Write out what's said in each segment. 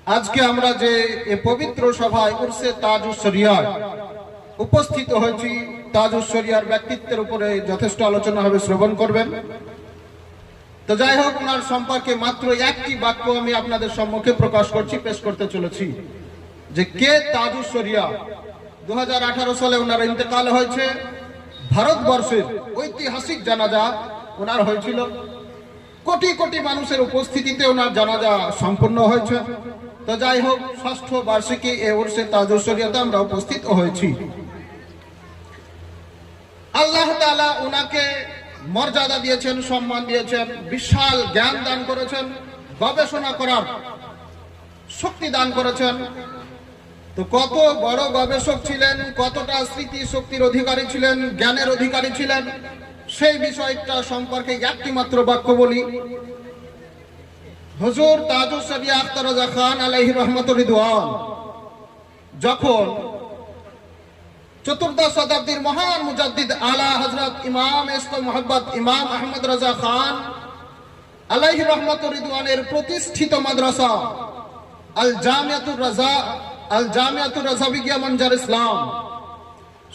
আজকে আমরা যে এই পবিত্র সভায় উরসে তাজুস শরিয়ায় উপস্থিত হয়েছি, তাজুস শরিয়ার ব্যক্তিত্বের উপরে যথেষ্ট আলোচনা হবে, শ্রবণ করবেন। তো যাই হোক, ওনার সম্পর্কে মাত্র একটি বাক্য আমি আপনাদের সম্মুখে প্রকাশ করছি, পেশ করতে চলেছি যে কে তাজুস শরিয়া। 2018 সালে ওনার ইন্তেকাল হয়েছে। ভারতবর্ষের ঐতিহাসিক জানাজা ওনার হয়েছিল। কোটি কোটি মানুষের উপস্থিতিতে ওনার জানাজা সম্পূর্ণ হয়েছে। তো যাই হোক, ষষ্ঠ বার্ষিকী এ উরসে তাজুস শরিয়াতে আমরা উপস্থিত হয়েছি। আল্লাহ তাআলা ওনাকে মর্যাদা দিয়েছেন, সম্মান দিয়েছেন, বিশাল জ্ঞান দান করেছেন, গবেষণা করার শক্তি দান করেছেন। তো কত বড় গবেষক ছিলেন, কতটা স্মৃতি শক্তির অধিকারী ছিলেন, জ্ঞানের অধিকারী ছিলেন, সেই বিষয়টা সম্পর্কে একটি মাত্র বাক্য বলি। হুজুর তাজুস শরিয়া আখতার রাজা খান আলাইহি রহমাতুর রিদওয়ান যখন চতুর্দশ শতাব্দীর মহান মুজাদ্দিদ আলা হযরত ইমাম ইশক মুহাব্বত ইমাম আহমদ রাজা খান আলাইহি রহমাতুর রিদওয়ানের প্রতিষ্ঠিত মাদ্রাসা আল জামিয়াতুর রাজাবিয়া মঞ্জার ইসলাম,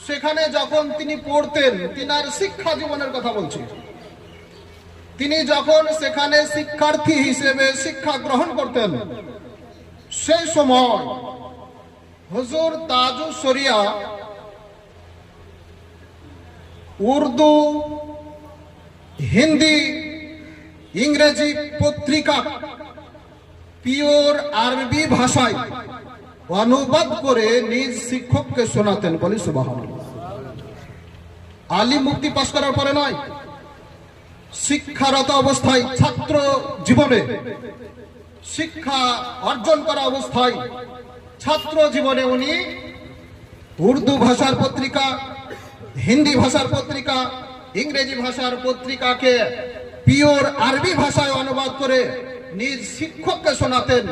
সেখানে যখন তিনি পড়তেন, তিনার শিক্ষা জীবনের কথা বলছি, তিনি যখন সেখানে শিক্ষার্থী হিসেবে শিক্ষা গ্রহণ করতেন, সেই সময় হুজুর তাজুস শরিয়া উর্দু, হিন্দি, ইংরেজি পত্রিকা পিওর আরবি ভাষায় অনুবাদ করে নিজ শিক্ষককে শোনাতেন। বলি সুবহানাল্লাহ। আলিম মুক্তি পাশ করার পরে নয়, শিক্ষারত অবস্থায়, ছাত্র জীবনে, শিক্ষা অর্জন করা অবস্থায়, ছাত্র জীবনে উনি উর্দু ভাষার পত্রিকা, হিন্দি ভাষার পত্রিকা, ইংরেজি ভাষার পত্রিকাকে পিওর আরবি ভাষায় অনুবাদ করে নিজ শিক্ষককে শোনাতেন।